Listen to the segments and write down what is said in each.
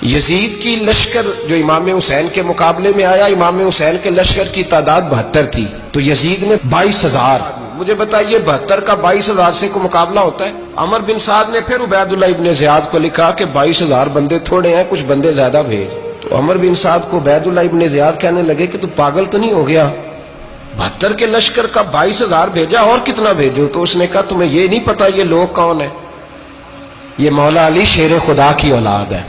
یزید کی لشکر جو امام حسین کے مقابلے میں آیا، امام حسین کے لشکر کی تعداد 72 تھی، تو یزید نے 22,000. مجھے بتائیے 72 کا 22,000 سے کوئی مقابلہ ہوتا ہے؟ عمر بن سعد نے پھر عبید اللہ ابن زیاد کو لکھا کہ 22,000 بندے تھوڑے ہیں، کچھ بندے زیادہ بھیج. تو عمر بن سعد کو عبید اللہ ابن زیاد کہنے لگے کہ تو پاگل تو نہیں ہو گیا، 72 کے لشکر کا 22,000 بھیجا، اور کتنا بھیجو؟ تو اس نے کہا تمہیں یہ نہیں پتا یہ لوگ کون ہیں؟ یہ مولا علی شیر خدا کی اولاد ہے.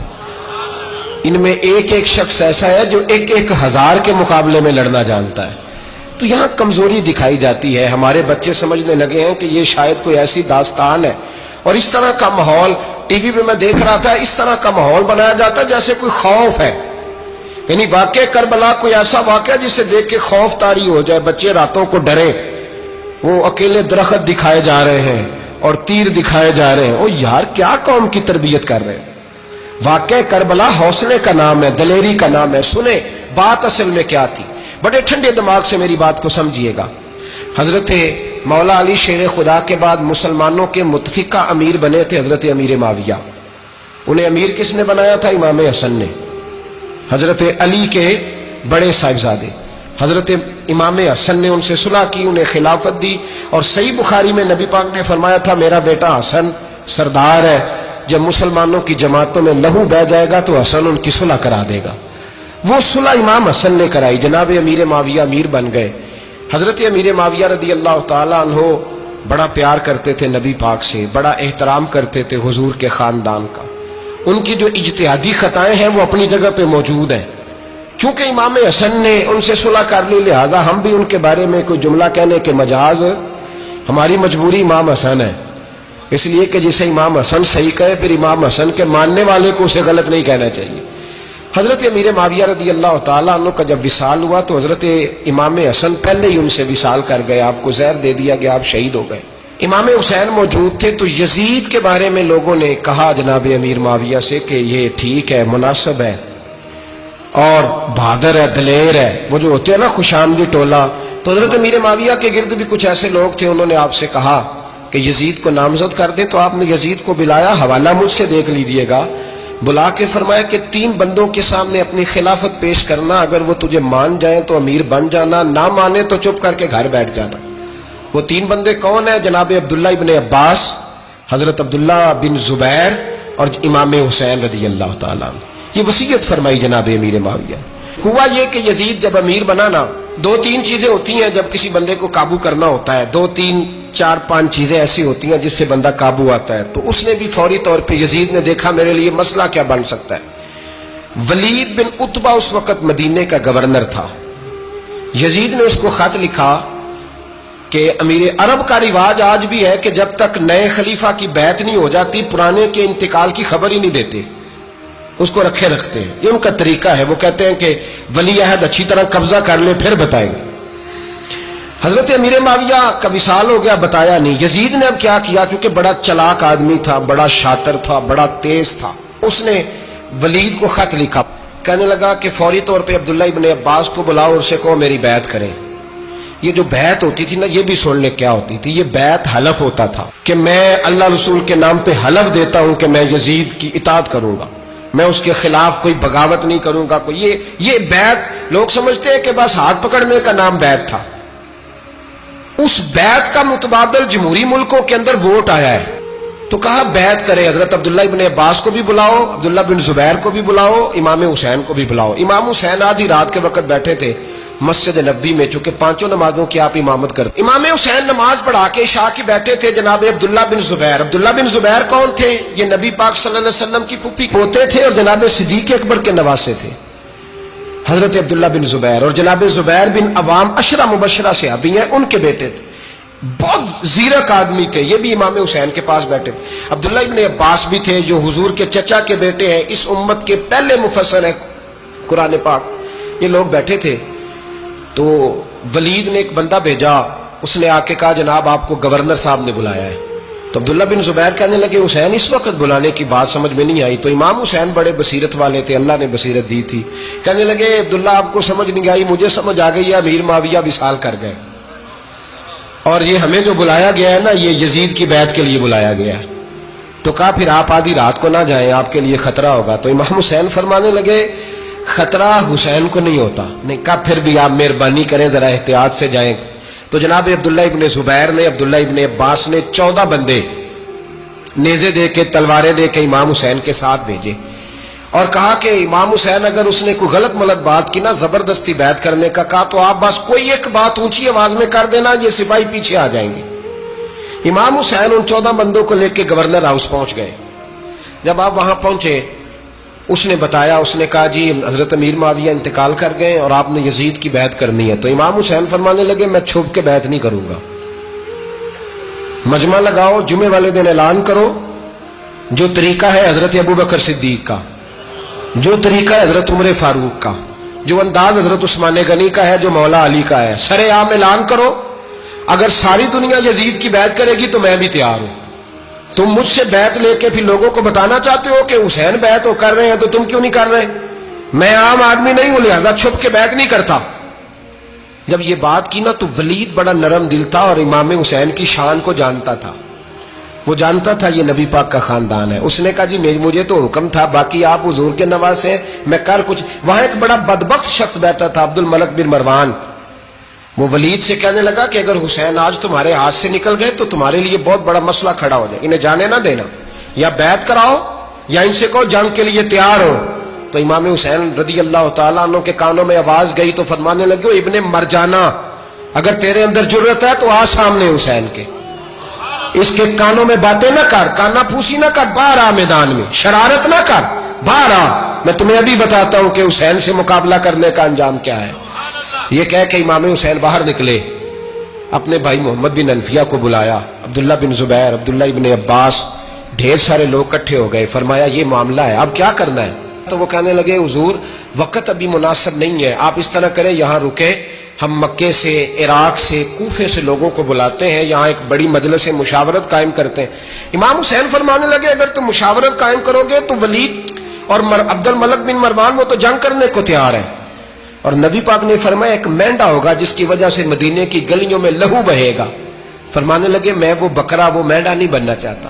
ان میں ایک ایک شخص ایسا ہے جو 1,000 کے مقابلے میں لڑنا جانتا ہے. تو یہاں کمزوری دکھائی جاتی ہے. ہمارے بچے سمجھنے لگے ہیں کہ یہ شاید کوئی ایسی داستان ہے، اور اس طرح کا ماحول ٹی وی پہ میں دیکھ رہا تھا، اس طرح کا ماحول بنایا جاتا ہے جیسے کوئی خوف ہے. یعنی واقع کربلا کوئی ایسا واقعہ جسے دیکھ کے خوف طاری ہو جائے، بچے راتوں کو ڈرے. وہ اکیلے درخت دکھائے جا رہے ہیں اور تیر دکھائے جا رہے ہیں. او یار کیا قوم کی تربیت کر رہے ہیں؟ واقع کربلا حوصلے کا نام ہے، دلیری کا نام ہے. سنیں بات اصل میں کیا تھی، بڑے ٹھنڈے دماغ سے میری بات کو سمجھیے گا. حضرت مولا علی شیر خدا کے بعد مسلمانوں کے متفقہ امیر بنے تھے حضرت امیر معاویہ. انہیں امیر کس نے بنایا تھا؟ امام حسن نے، حضرت علی کے بڑے صاحبزادے. حضرت امام حسن نے ان سے صلح کی، انہیں خلافت دی. اور صحیح بخاری میں نبی پاک نے فرمایا تھا میرا بیٹا حسن سردار ہے، جب مسلمانوں کی جماعتوں میں لہو بہہ جائے گا تو حسن ان کی صلح کرا دے گا. وہ صلح امام حسن نے کرائی، جناب امیر معاویہ امیر بن گئے. حضرت امیر معاویہ رضی اللہ تعالیٰ عنہ بڑا پیار کرتے تھے نبی پاک سے، بڑا احترام کرتے تھے حضور کے خاندان کا. ان کی جو اجتہادی خطائیں ہیں وہ اپنی جگہ پہ موجود ہیں. چونکہ امام حسن نے ان سے صلح کر لی، لہذا ہم بھی ان کے بارے میں کوئی جملہ کہنے کے مجاز، ہماری مجبوری امام حسن ہے. اس لیے کہ جسے امام حسن صحیح کہے پھر امام حسن کے ماننے والے کو اسے غلط نہیں کہنا چاہیے. حضرت امیر معاویہ رضی اللہ تعالیٰ عنہ کا جب وصال ہوا تو حضرت امام حسن پہلے ہی ان سے وصال کر گئے، آپ کو زہر دے دیا گیا، آپ شہید ہو گئے. امام حسین موجود تھے. تو یزید کے بارے میں لوگوں نے کہا جناب امیر معاویہ سے کہ یہ ٹھیک ہے، مناسب ہے اور بہادر ہے، دلیر ہے، وہ جو ہوتے ہیں نا خوش آمدی ٹولہ. تو حضرت امیر معاویہ کے گرد بھی کچھ ایسے لوگ تھے، انہوں نے آپ سے کہا کہ یزید کو نامزد کر دیں. تو آپ نے یزید کو بلایا، حوالہ مجھ سے دیکھ لیجئے گا. بلا کے فرمایا کہ 3 بندوں کے سامنے اپنی خلافت پیش کرنا، اگر وہ تجھے مان جائیں تو امیر بن جانا، نہ مانے تو چپ کر کے گھر بیٹھ جانا. وہ 3 بندے کون ہیں؟ جناب عبداللہ ابن عباس، حضرت عبداللہ بن زبیر اور امام حسین رضی اللہ تعالیٰ عنہ. یہ وصیت فرمائی جناب امیر معاویہ. ہوا یہ کہ یزید جب امیر بنا نا، 2-3 چیزیں ہوتی ہیں جب کسی بندے کو قابو کرنا ہوتا ہے، 2-3-4-5 چیزیں ایسی ہوتی ہیں جس سے بندہ قابو آتا ہے. تو اس نے بھی فوری طور پہ، یزید نے دیکھا میرے لیے مسئلہ کیا بن سکتا ہے. ولید بن عتبہ اس وقت مدینے کا گورنر تھا. یزید نے اس کو خط لکھا کہ امیر عرب کا رواج آج بھی ہے کہ جب تک نئے خلیفہ کی بیعت نہیں ہو جاتی پرانے کے انتقال کی خبر ہی نہیں دیتے، اس کو رکھے رکھتے ہیں. یہ ان کا طریقہ ہے. وہ کہتے ہیں کہ ولی عہد اچھی طرح قبضہ کر لے پھر بتائیں گے. حضرت امیر معاویہ کا وصال ہو گیا، بتایا نہیں. یزید نے اب کیا کیا، کیونکہ بڑا چلاک آدمی تھا، بڑا شاطر تھا، بڑا تیز تھا، اس نے ولید کو خط لکھا. کہنے لگا کہ فوری طور پہ عبداللہ ابن عباس کو بلاؤ اور اسے کہو میری بیعت کریں. یہ جو بیعت ہوتی تھی نا، یہ بھی سن لے کیا ہوتی تھی. یہ بیعت حلف ہوتا تھا کہ میں اللہ رسول کے نام پہ حلف دیتا ہوں کہ میں یزید کی اطاعت کروں گا، میں اس کے خلاف کوئی بغاوت نہیں کروں گا. کوئی یہ بیعت لوگ سمجھتے ہیں کہ بس ہاتھ پکڑنے کا نام بیعت تھا. اس بیعت کا متبادل جمہوری ملکوں کے اندر ووٹ آیا ہے. تو کہا بیعت کرے. حضرت عبداللہ ابن عباس کو بھی بلاؤ، عبداللہ بن زبیر کو بھی بلاؤ، امام حسین کو بھی بلاؤ. امام حسین آدھی رات کے وقت بیٹھے تھے مسجد نبوی میں، چونکہ 5 نمازوں کی آپ امامت کرتے. امام حسین نماز پڑھا کے عشاء کی بیٹھے تھے. جناب عبداللہ بن زبیر، عبداللہ بن زبیر کون تھے؟ یہ نبی پاک صلی اللہ علیہ وسلم کی پھوپھی پوتے تھے اور جناب صدیق اکبر کے نواسے تھے. حضرت عبداللہ بن زبیر اور جناب زبیر بن عوام عشرہ مبشرہ صحابی ہیں، ان کے بیٹے تھے. بہت زیرک آدمی تھے. یہ بھی امام حسین کے پاس بیٹھے تھے. عبداللہ ابن عباس بھی تھے جو حضور کے چچا کے بیٹے ہیں، اس امت کے پہلے مفسر ہیں قرآن پاک. یہ لوگ بیٹھے تھے. تو ولید نے ایک بندہ بھیجا، اس نے آ کے کہا جناب آپ کو گورنر صاحب نے بلایا ہے. تو عبداللہ بن زبیر کہنے لگے حسین اس وقت بلانے کی بات سمجھ میں نہیں آئی. تو امام حسین بڑے بصیرت والے تھے، اللہ نے بصیرت دی تھی. کہنے لگے عبداللہ آپ کو سمجھ نہیں آئی، مجھے سمجھ آ گئی ہے، امیر معاویہ وصال کر گئے اور یہ ہمیں جو بلایا گیا ہے نا، یہ یزید کی بیعت کے لیے بلایا گیا ہے. تو کہا پھر آپ آدھی رات کو نہ جائیں، آپ کے لیے خطرہ ہوگا۔ تو امام حسین فرمانے لگے خطرہ حسین کو نہیں ہوتا۔ نہیں، کہا پھر بھی آپ مہربانی کریں ذرا احتیاط سے جائیں۔ تو جناب عبداللہ ابن زبیر نے، عبداللہ ابن عباس نے 14 بندے نیزے دے کے، تلواریں دے کے امام حسین کے ساتھ بھیجے اور کہا کہ امام حسین اگر اس نے کوئی غلط ملت بات کی نا، زبردستی بیعت کرنے کا کہا، تو آپ بس کوئی ایک بات اونچی آواز میں کر دینا، یہ سپاہی پیچھے آ جائیں گے۔ امام حسین ان 14 بندوں کو لے کے گورنر ہاؤس پہنچ گئے۔ جب آپ وہاں پہنچے، اس نے بتایا، اس نے کہا جی حضرت امیر معاویہ انتقال کر گئے اور آپ نے یزید کی بیعت کرنی ہے۔ تو امام حسین فرمانے لگے میں چھپ کے بیعت نہیں کروں گا، مجمع لگاؤ، جمعے والے دن اعلان کرو، جو طریقہ ہے حضرت ابوبکر صدیق کا، جو طریقہ ہے حضرت عمر فاروق کا، جو انداز حضرت عثمان غنی کا ہے، جو مولا علی کا ہے، سر عام اعلان کرو، اگر ساری دنیا یزید کی بیعت کرے گی تو میں بھی تیار ہوں۔ تم مجھ سے بیعت لے کے پھر لوگوں کو بتانا چاہتے ہو کہ حسین بیعت ہو کر رہے ہیں تو تم کیوں نہیں کر رہے؟ میں عام آدمی نہیں ہوں، لہذا چھپ کے بیعت نہیں کرتا۔ جب یہ بات کی نا تو ولید بڑا نرم دل تھا اور امام حسین کی شان کو جانتا تھا، وہ جانتا تھا یہ نبی پاک کا خاندان ہے۔ اس نے کہا جی مجھے تو حکم تھا، باقی آپ حضور کے نواسے ہیں، میں کر کچھ۔ وہاں ایک بڑا بدبخت شخص بیٹھا تھا، عبد الملک بن مروان، وہ ولید سے کہنے لگا کہ اگر حسین آج تمہارے ہاتھ سے نکل گئے تو تمہارے لیے بہت بڑا مسئلہ کھڑا ہو جائے، انہیں جانے نہ دینا، یا بیعت کراؤ یا ان سے کہو جنگ کے لیے تیار ہو۔ تو امام حسین رضی اللہ تعالیٰ عنہ کے کانوں میں آواز گئی تو فرمانے لگے ابن مرجانہ، اگر تیرے اندر جرت ہے تو آ سامنے حسین کے، اس کے کانوں میں باتیں نہ کر، کانا پھوسی نہ کر، باہر آ میدان میں، شرارت نہ کر، باہر آ، میں تمہیں ابھی بتاتا ہوں کہ حسین سے مقابلہ کرنے کا انجام کیا ہے۔ یہ کہہ کہ امام حسین باہر نکلے، اپنے بھائی محمد بن انفیہ کو بلایا، عبداللہ بن زبیر، عبداللہ ابن عباس، ڈھیر سارے لوگ اکٹھے ہو گئے۔ فرمایا یہ معاملہ ہے، اب کیا کرنا ہے؟ تو وہ کہنے لگے حضور وقت ابھی مناسب نہیں ہے، آپ اس طرح کریں یہاں رکے، ہم مکے سے، عراق سے، کوفے سے لوگوں کو بلاتے ہیں، یہاں ایک بڑی مجلس مشاورت قائم کرتے ہیں۔ امام حسین فرمانے لگے اگر تم مشاورت قائم کرو گے تو ولید اور عبد الملک بن مروان وہ تو جنگ کرنے کو تیار ہے، اور نبی پاک نے فرمایا ایک مینڈا ہوگا جس کی وجہ سے مدینے کی گلیوں میں لہو بہے گا۔ فرمانے لگے میں وہ بکرا، وہ مینڈا نہیں بننا چاہتا۔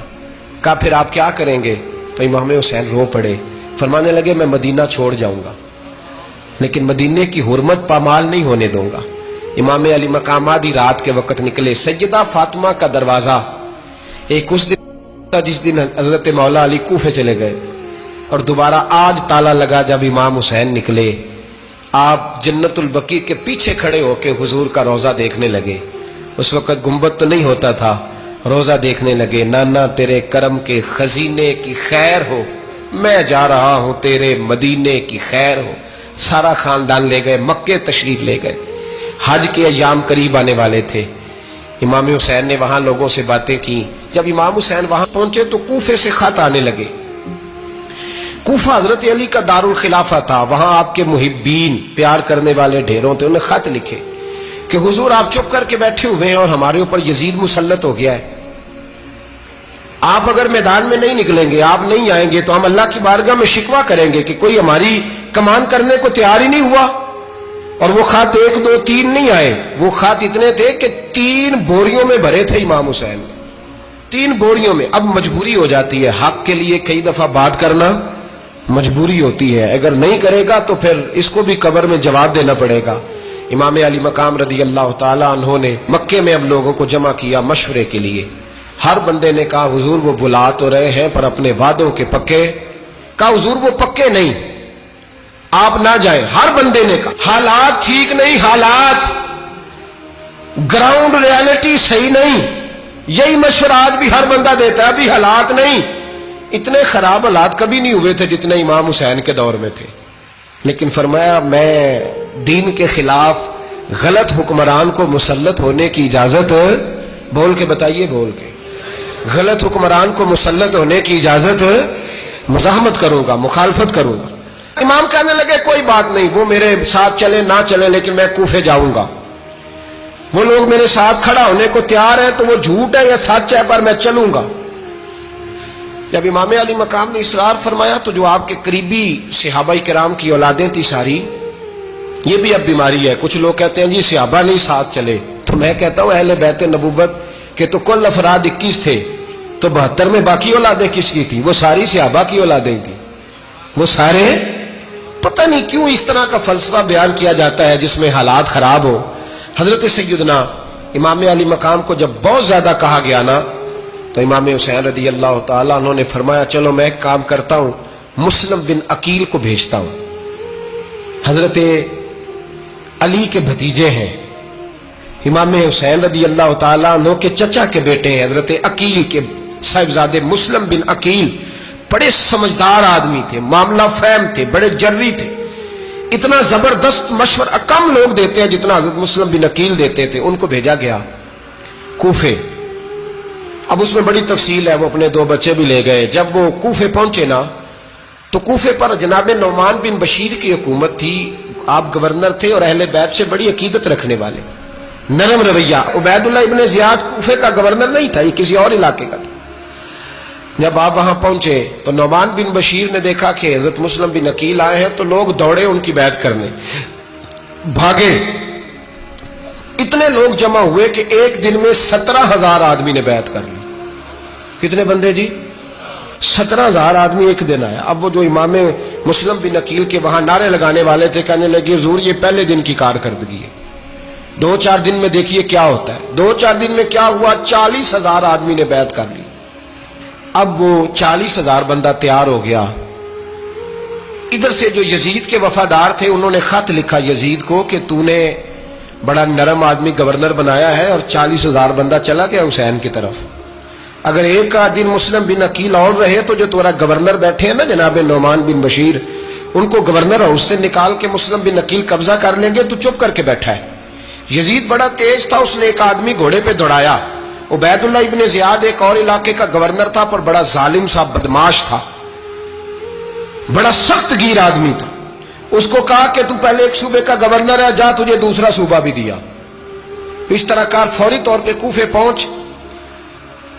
کہا پھر آپ کیا کریں گے؟ تو امام حسین رو پڑے، فرمانے لگے میں مدینہ چھوڑ جاؤں گا لیکن مدینے کی حرمت پامال نہیں ہونے دوں گا۔ امام علی مقام آدھی رات کے وقت نکلے، سیدہ فاطمہ کا دروازہ ایک اس دن تھا جس دن حضرت مولا علی کوفے چلے گئے، اور دوبارہ آج تالا لگا جب امام حسین نکلے۔ آپ جنت البقیع کے پیچھے کھڑے ہو کے حضور کا روضہ دیکھنے لگے، اس وقت گنبد تو نہیں ہوتا تھا، روضہ دیکھنے لگے۔ نانا تیرے کرم کے خزینے کی خیر ہو، میں جا رہا ہوں تیرے مدینے کی خیر ہو۔ سارا خاندان لے گئے، مکے تشریف لے گئے، حج کے ایام قریب آنے والے تھے۔ امام حسین نے وہاں لوگوں سے باتیں کی۔ جب امام حسین وہاں پہنچے تو کوفے سے خط آنے لگے۔ کوفہ حضرت علی کا دارالخلافہ تھا، وہاں آپ کے محبین، پیار کرنے والے ڈھیروں تھے، انہیں خط لکھے کہ حضور آپ چپ کر کے بیٹھے ہوئے ہیں اور ہمارے اوپر یزید مسلط ہو گیا ہے، آپ اگر میدان میں نہیں نکلیں گے، آپ نہیں آئیں گے تو ہم اللہ کی بارگاہ میں شکوہ کریں گے کہ کوئی ہماری کمان کرنے کو تیار ہی نہیں ہوا۔ اور وہ خط 1 2 3 نہیں آئے، وہ خط اتنے تھے کہ 3 بوریوں میں بھرے تھے امام حسین، 3 بوریوں میں۔ اب مجبوری ہو جاتی ہے، حق کے لیے کئی دفعہ بات کرنا مجبوری ہوتی ہے، اگر نہیں کرے گا تو پھر اس کو بھی قبر میں جواب دینا پڑے گا۔ امام علی مقام رضی اللہ تعالی عنہ نے مکے میں اب لوگوں کو جمع کیا مشورے کے لیے۔ ہر بندے نے کہا حضور وہ بلا تو رہے ہیں پر اپنے وعدوں کے پکے۔ کہا حضور وہ پکے نہیں، آپ نہ جائیں۔ ہر بندے نے کہا حالات ٹھیک نہیں، حالات گراؤنڈ ریالٹی صحیح نہیں، یہی مشورہ آج بھی ہر بندہ دیتا ہے، ابھی حالات نہیں۔ اتنے خراب حالات کبھی نہیں ہوئے تھے جتنے امام حسین کے دور میں تھے، لیکن فرمایا میں دین کے خلاف غلط حکمران کو مسلط ہونے کی اجازت، بول کے بتائیے، بول کے، غلط حکمران کو مسلط ہونے کی اجازت، مزاحمت کروں گا، مخالفت کروں گا۔ امام کہنے لگے کوئی بات نہیں، وہ میرے ساتھ چلے نہ چلے لیکن میں کوفے جاؤں گا، وہ لوگ میرے ساتھ کھڑا ہونے کو تیار ہے تو وہ جھوٹ ہے یا سچ ہے پر میں چلوں گا۔ جب امام علی مقام نے اصرار فرمایا تو جو آپ کے قریبی صحابہ کرام کی اولادیں تھی ساری، یہ بھی اب بیماری ہے، کچھ لوگ کہتے ہیں جی صحابہ نہیں ساتھ چلے، تو میں کہتا ہوں اہل بیت نبوت کے تو کل افراد 21 تھے، تو 72 میں باقی اولادیں کس کی تھی؟ وہ ساری صحابہ کی اولادیں تھی، وہ سارے. پتہ نہیں کیوں اس طرح کا فلسفہ بیان کیا جاتا ہے جس میں حالات خراب ہو. حضرت سیدنا امام علی مقام کو جب بہت زیادہ کہا گیا نا تو امام حسین رضی اللہ تعالیٰ عنہ نے فرمایا چلو میں ایک کام کرتا ہوں، مسلم بن عقیل کو بھیجتا ہوں. حضرت علی کے بھتیجے ہیں، امام حسین رضی اللہ تعالیٰ عنہ کے چچا کے بیٹے ہیں حضرت عقیل کے صاحبزادے مسلم بن عقیل. بڑے سمجھدار آدمی تھے، معاملہ فہم تھے، بڑے جری تھے. اتنا زبردست مشورہ کم لوگ دیتے ہیں جتنا حضرت مسلم بن عقیل دیتے تھے. ان کو بھیجا گیا کوفے. اب اس میں بڑی تفصیل ہے، وہ اپنے 2 بچے بھی لے گئے. جب وہ کوفے پہنچے نا تو کوفے پر جناب نعمان بن بشیر کی حکومت تھی. آپ گورنر تھے اور اہل بیت سے بڑی عقیدت رکھنے والے، نرم رویہ. عبید اللہ ابن زیاد کوفے کا گورنر نہیں تھا، یہ کسی اور علاقے کا تھا. جب آپ وہاں پہنچے تو نعمان بن بشیر نے دیکھا کہ حضرت مسلم بن عقیل آئے ہیں تو لوگ دوڑے ان کی بیعت کرنے، بھاگے. اتنے لوگ جمع ہوئے کہ ایک دن میں 17,000 آدمی نے بیعت کر لی. کتنے بندے جی؟ 17,000 آدمی ایک دن آیا. اب وہ جو امام مسلم بن عقیل کے وہاں نعرے لگانے والے تھے کہنے لگے حضور یہ پہلے دن کی کارکردگی ہے، 2-4 دن میں دیکھیے کیا ہوتا ہے. 2-4 دن میں کیا ہوا؟ 40,000 آدمی نے بیعت کر لی. اب وہ 40,000 بندہ تیار ہو گیا. ادھر سے جو یزید کے وفادار تھے انہوں نے خط لکھا یزید کو کہ تو نے بڑا نرم آدمی گورنر بنایا ہے اور 40,000 بندہ چلا گیا حسین کی طرف. اگر ایک دن مسلم بن عقیل اور رہے تو جو تمہارا گورنر بیٹھے ہیں نا جناب نعمان بن بشیر، ان کو گورنر ہاؤس سے نکال کے مسلم بن عقیل قبضہ کر لیں گے. تو چپ کر کے بیٹھا ہے. یزید بڑا تیز تھا، اس نے ایک آدمی گھوڑے پہ دوڑایا. عبید اللہ ابن زیاد ایک اور علاقے کا گورنر تھا پر بڑا ظالم سا بدماش تھا، بڑا سخت گیر آدمی تھا. اس کو کہا کہ تو پہلے ایک صوبے کا گورنر ہے، جا تجھے دوسرا صوبہ بھی دیا. اس طرح کار فوری طور پہ کوفے پہنچ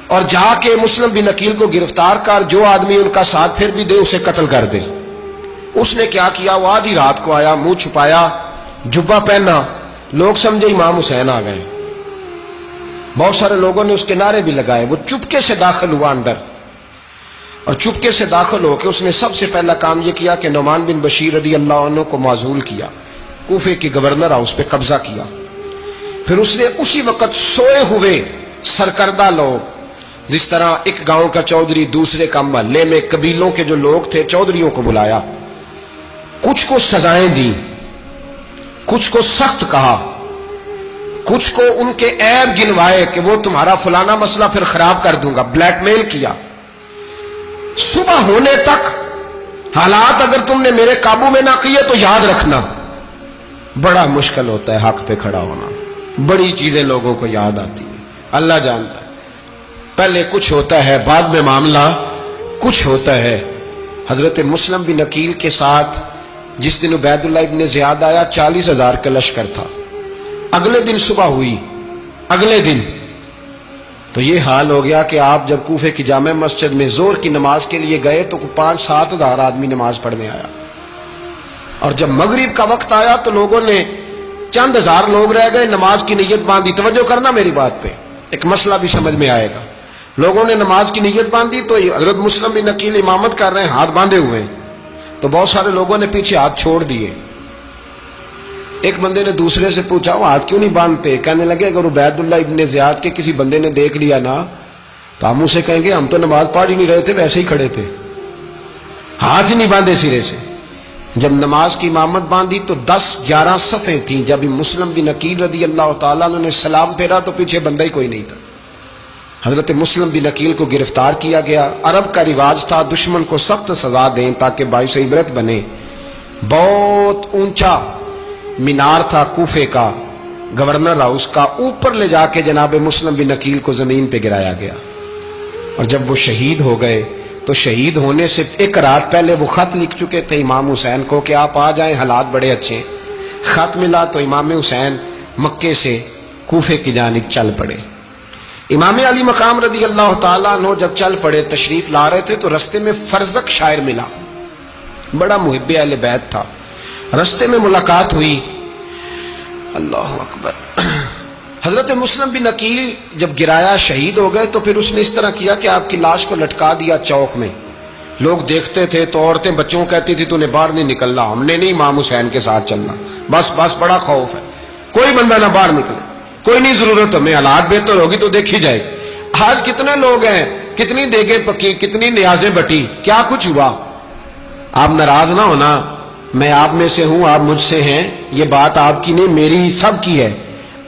اور جا کے مسلم بن عقیل کو گرفتار کر، جو آدمی ان کا ساتھ پھر بھی دے اسے قتل کر دے. اس نے کیا کیا؟ وہ آدھی رات کو آیا، منہ چھپایا، جبہ پہنا. لوگ سمجھے امام حسین آ گئے. بہت سارے لوگوں نے اس کے نعرے بھی لگائے. وہ چپکے سے داخل ہوا اندر اور چپکے سے داخل ہو کے اس نے سب سے پہلا کام یہ کیا کہ نعمان بن بشیر رضی اللہ عنہ کو معزول کیا، کوفے کے گورنر ہاؤس پہ قبضہ کیا. پھر اس نے اسی وقت سوئے ہوئے سرکردہ لوگ، جس طرح ایک گاؤں کا چودھری دوسرے کا محلے میں قبیلوں کے جو لوگ تھے چودھریوں کو بلایا، کچھ کو سزائیں دی، کچھ کو سخت کہا، کچھ کو ان کے عیب گنوائے کہ وہ تمہارا فلانا مسئلہ پھر خراب کر دوں گا. بلیک میل کیا. صبح ہونے تک حالات اگر تم نے میرے قابو میں نہ کیے تو یاد رکھنا بڑا مشکل ہوتا ہے حق پہ کھڑا ہونا. بڑی چیزیں لوگوں کو یاد آتی ہیں، اللہ جانتا ہے. پہلے کچھ ہوتا ہے، بعد میں معاملہ کچھ ہوتا ہے. حضرت مسلم بن عقیل کے ساتھ جس دن عبید اللہ ابن زیاد آیا 40,000 کا لشکر تھا. اگلے دن صبح ہوئی، اگلے دن تو یہ حال ہو گیا کہ آپ جب کوفے کی جامع مسجد میں زور کی نماز کے لیے گئے تو 5-7 ہزار آدمی نماز پڑھنے آیا. اور جب مغرب کا وقت آیا تو لوگوں نے چند ہزار لوگ رہ گئے، نماز کی نیت باندھی. توجہ کرنا میری بات پہ، ایک مسئلہ بھی سمجھ میں آئے گا. لوگوں نے نماز کی نیت باندھی تو حضرت مسلم بن عقیل امامت کر رہے ہیں، ہاتھ باندھے ہوئے ہیں. تو بہت سارے لوگوں نے پیچھے ہاتھ چھوڑ دیے. ایک بندے نے دوسرے سے پوچھا وہ ہاتھ کیوں نہیں باندھتے؟ کہنے لگے اگر عبید اللہ ابن زیاد کے کسی بندے نے دیکھ لیا نا تو ہم اسے کہیں گے ہم تو نماز پڑھ ہی نہیں رہے تھے، ویسے ہی کھڑے تھے، ہاتھ ہی نہیں باندھے سرے سے. جب نماز کی امامت باندھی تو 10-11 صفیں تھیں. جب مسلم بن عقیل رضی اللہ تعالیٰ عنہ نے سلام پھیرا تو پیچھے بندہ ہی کوئی نہیں تھا. حضرت مسلم بن عقیل کو گرفتار کیا گیا. عرب کا رواج تھا دشمن کو سخت سزا دیں تاکہ باعث عبرت بنے. بہت اونچا مینار تھا کوفے کا گورنر ہاؤس کا، اوپر لے جا کے جناب مسلم بن عقیل کو زمین پہ گرایا گیا. اور جب وہ شہید ہو گئے تو شہید ہونے سے ایک رات پہلے وہ خط لکھ چکے تھے امام حسین کو کہ آپ آ جائیں، حالات بڑے اچھے. خط ملا تو امام حسین مکے سے کوفے کی جانب چل پڑے. امام علی مقام رضی اللہ تعالیٰ عنہ جب چل پڑے تشریف لا رہے تھے تو رستے میں فرزق شاعر ملا، بڑا محب اہل بیت تھا. رستے میں ملاقات ہوئی، اللہ اکبر. حضرت مسلم بن عقیل جب گرایا شہید ہو گئے تو پھر اس نے اس طرح کیا کہ آپ کی لاش کو لٹکا دیا چوک میں. لوگ دیکھتے تھے تو عورتیں بچوں کہتی تھی تو نے باہر نہیں نکلنا, ہم نے نہیں امام حسین کے ساتھ چلنا, بس بڑا خوف ہے, کوئی بندہ نہ باہر نکلے, کوئی نہیں ضرورت, ہمیں حالات بہتر ہوگی تو دیکھی جائے گی. آج کتنے لوگ ہیں, کتنی دیگیں پکی, کتنی نیازیں بٹی, کیا کچھ ہوا. آپ ناراض نہ ہونا, میں آپ میں سے ہوں, آپ مجھ سے ہیں, یہ بات آپ کی نہیں میری سب کی ہے.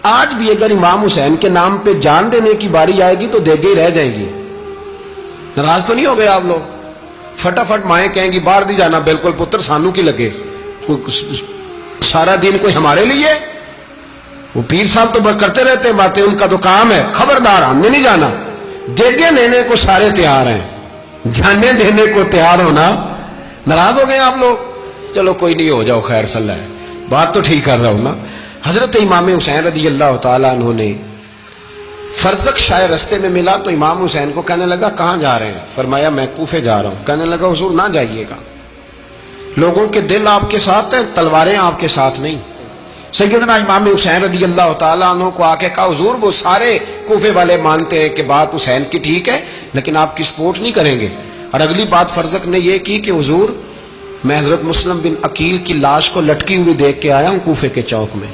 آج بھی اگر امام حسین کے نام پہ جان دینے کی باری آئے گی تو دیگیں رہ جائیں گی. ناراض تو نہیں ہو گئے آپ لوگ؟ فٹافٹ مائیں کہیں گی باہر نہیں جانا, بالکل پتر سانو کی لگے, سارا دن کوئی ہمارے لیے. وہ پیر صاحب تو کرتے رہتے ہیں باتیں, ان کا تو کام ہے, خبردار ہم نے نہیں جانا. دیگیں دینے کو سارے تیار ہیں, جانے دینے کو تیار ہونا. ناراض ہو گئے آپ لوگ؟ چلو کوئی نہیں, ہو جاؤ, خیر صلی اللہ ہے, بات تو ٹھیک کر رہا ہوں نا. حضرت امام حسین رضی اللہ تعالیٰ عنہ نے فرزق شاہ رستے میں ملا تو امام حسین کو کہنے لگا کہاں جا رہے ہیں؟ فرمایا میں کوفے جا رہا ہوں. کہنے لگا حضور نہ جائیے گا, لوگوں کے دل آپ کے ساتھ ہیں, تلواریں آپ کے ساتھ نہیں. سیدنا امام حسین رضی اللہ تعالیٰ عنہ کو آ کے کہا حضور وہ سارے کوفے والے مانتے ہیں کہ بات حسین کی ٹھیک ہے لیکن آپ کی سپورٹ نہیں کریں گے. اور اگلی بات فرزق نے یہ کی کہ حضور میں حضرت مسلم بن عقیل کی لاش کو لٹکی ہوئی دیکھ کے آیا ہوں کوفے کے چوک میں.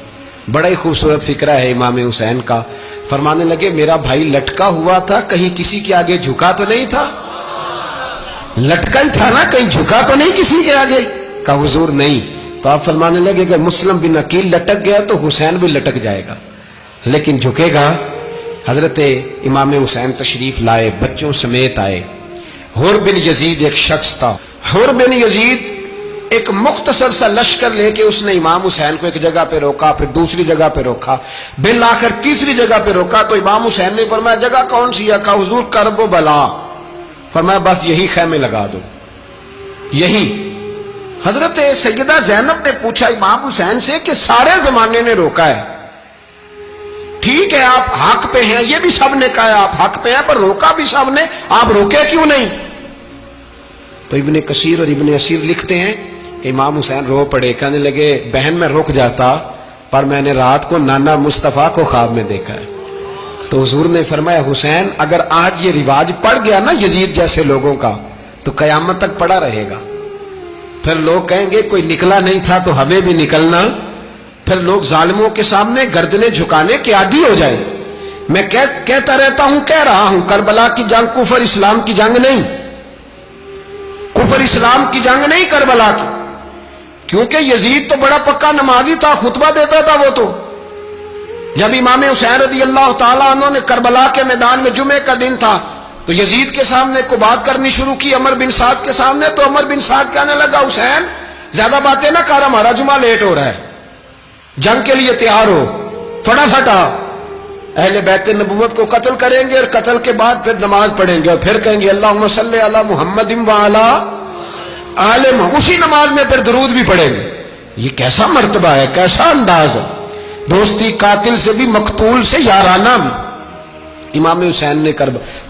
بڑا ہی خوبصورت فکرہ ہے امام حسین کا. فرمانے لگے میرا بھائی لٹکا ہوا تھا, کہیں کسی کے آگے جھکا تو نہیں تھا؟ لٹکا ہی تھا نا, کہیں جھکا تو نہیں کسی کے آگے؟ کہا حضور نہیں. تو آپ فرمانے لگے کہ مسلم بن عقیل لٹک گیا تو حسین بھی لٹک جائے گا, لیکن جھکے گا. حضرت امام حسین تشریف لائے, بچوں سمیت آئے. حر بن یزید ایک شخص تھا. حر بن یزید ایک مختصر سا لشکر لے کے اس نے امام حسین کو ایک جگہ پہ روکا, پھر دوسری جگہ پہ روکا, بالآخر تیسری جگہ پہ روکا. تو امام حسین نے فرمایا جگہ کون سی ہے؟ کہا حضور کرب و بلا. فرمایا بس یہی خیمے لگا دو, یہی. حضرت سیدہ زینب نے پوچھا امام حسین سے کہ سارے زمانے نے روکا ہے, ٹھیک ہے آپ حق پہ ہیں, یہ بھی سب نے کہا آپ حق پہ ہیں, پر روکا بھی سب نے, آپ روکے کیوں نہیں؟ تو ابن کثیر اور ابن اسیر لکھتے ہیں کہ امام حسین رو پڑے, کہنے لگے بہن میں رک جاتا پر میں نے رات کو نانا مصطفیٰ کو خواب میں دیکھا ہے. تو حضور نے فرمایا حسین اگر آج یہ رواج پڑ گیا نا یزید جیسے لوگوں کا تو قیامت تک پڑا رہے گا. پھر لوگ کہیں گے کوئی نکلا نہیں تھا تو ہمیں بھی نکلنا. پھر لوگ ظالموں کے سامنے گردنیں جھکانے کے عادی ہو جائیں. میں کہتا رہتا ہوں, کہہ رہا ہوں, کربلا کی جنگ کفر اسلام کی جنگ نہیں, کفر اسلام کی جنگ نہیں کربلا کی. کیونکہ یزید تو بڑا پکا نمازی تھا, خطبہ دیتا تھا. وہ تو جب امام حسین رضی اللہ تعالیٰ عنہ نے کربلا کے میدان میں جمعے کا دن تھا تو یزید کے سامنے کو بات کرنی شروع کی, عمر بن سعد کے سامنے. تو عمر بن سعد کہنے لگا حسین زیادہ باتیں نہ کر, ہمارا جمعہ لیٹ ہو رہا ہے, جنگ کے لیے تیار ہو, فٹافٹ آ. اہل بیت نبوت کو قتل کریں گے اور قتل کے بعد پھر نماز پڑھیں گے اور پھر کہیں گے اللہم صلی علی محمد وعلی آل محمد, اسی نماز میں پھر درود بھی پڑھیں گے. یہ کیسا مرتبہ ہے, کیسا انداز ہے, دوستی قاتل سے بھی مقتول سے یارانہ بھی. امام حسین نے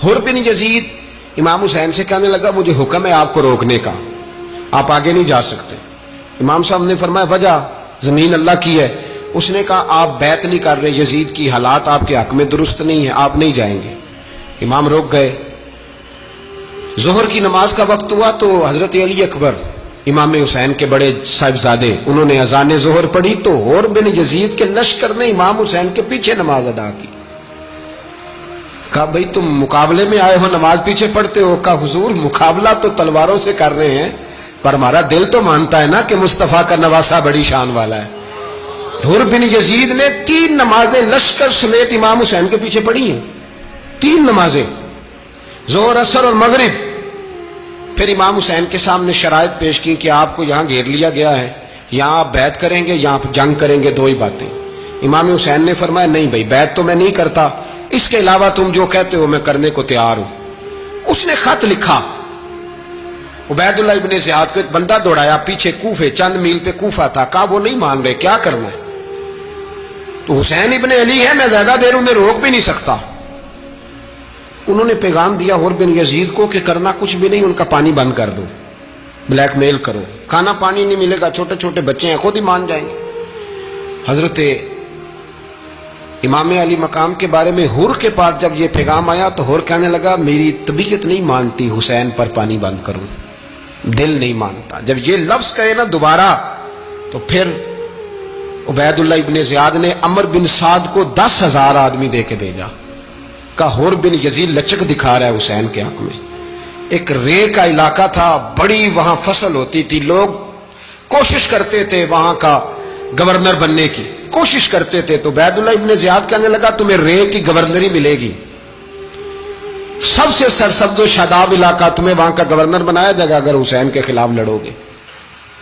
حر بن یزید امام حسین سے کہنے لگا مجھے حکم ہے آپ کو روکنے کا, آپ آگے نہیں جا سکتے. امام صاحب نے فرمایا وجہ زمین اللہ کی ہے. اس نے کہا آپ بیعت نہیں کر رہے, یزید کی حالات آپ کے حق میں درست نہیں ہیں, آپ نہیں جائیں گے. امام روک گئے. ظہر کی نماز کا وقت ہوا تو حضرت علی اکبر امام حسین کے بڑے صاحبزادے انہوں نے اذان ظہر پڑھی تو حر بن یزید کے لشکر نے امام حسین کے پیچھے نماز ادا کی. کہا بھئی تم مقابلے میں آئے ہو, نماز پیچھے پڑھتے ہو؟ کہا حضور مقابلہ تو تلواروں سے کر رہے ہیں پر ہمارا دل تو مانتا ہے نا کہ مصطفیٰ کا نواسہ بڑی شان والا ہے. حر بن یزید نے 3 نمازیں لشکر سمیت امام حسین کے پیچھے پڑھی ہیں, 3 نمازیں, ظہر اثر اور مغرب. پھر امام حسین کے سامنے شرائط پیش کی کہ آپ کو یہاں گھیر لیا گیا ہے, یہاں آپ بیعت کریں گے, یہاں جنگ کریں گے, 2 ہی باتیں. امام حسین نے فرمایا نہیں بھائی بیعت تو میں نہیں کرتا, اس کے علاوہ تم جو کہتے ہو میں کرنے کو تیار ہوں. اس نے خط لکھا, عبید اللہ ابن زیاد کو ایک بندہ دوڑایا پیچھے, کوفے چند میل پہ کوفہ تھا. کہا وہ نہیں مان رہے, کیا کرنا ہے؟ تو حسین ابن علی ہے, میں زیادہ دیر انہیں روک بھی نہیں سکتا. انہوں نے پیغام دیا حر بن یزید کو کہ کرنا کچھ بھی نہیں, ان کا پانی بند کر دو, بلیک میل کرو, کھانا پانی نہیں ملے گا, چھوٹے چھوٹے بچے ہیں, خود ہی مان جائیں گے. حضرت امام علی مقام کے بارے میں حور کے پاس جب یہ پیغام آیا تو حور کہنے لگا میری طبیعت نہیں مانتی حسین پر پانی بند کروں، دل نہیں مانتا۔ جب یہ لفظ کہے نا دوبارہ تو پھر عبید اللہ ابن زیاد نے عمر بن سعد کو 10,000 آدمی دے کے بھیجا، کہا حور بن یزید لچک دکھا رہا ہے حسین کے حق میں۔ ایک رے کا علاقہ تھا، بڑی وہاں فصل ہوتی تھی، لوگ کوشش کرتے تھے وہاں کا گورنر بننے کی، کوشش کرتے تھے۔ تو عبید اللہ ابن زیاد کہنے لگا تمہیں رے کی گورنری ملے گی، سب سے سرسبز و شاداب علاقہ، تمہیں وہاں کا گورنر بنایا جائے گا اگر حسین کے خلاف لڑو گے۔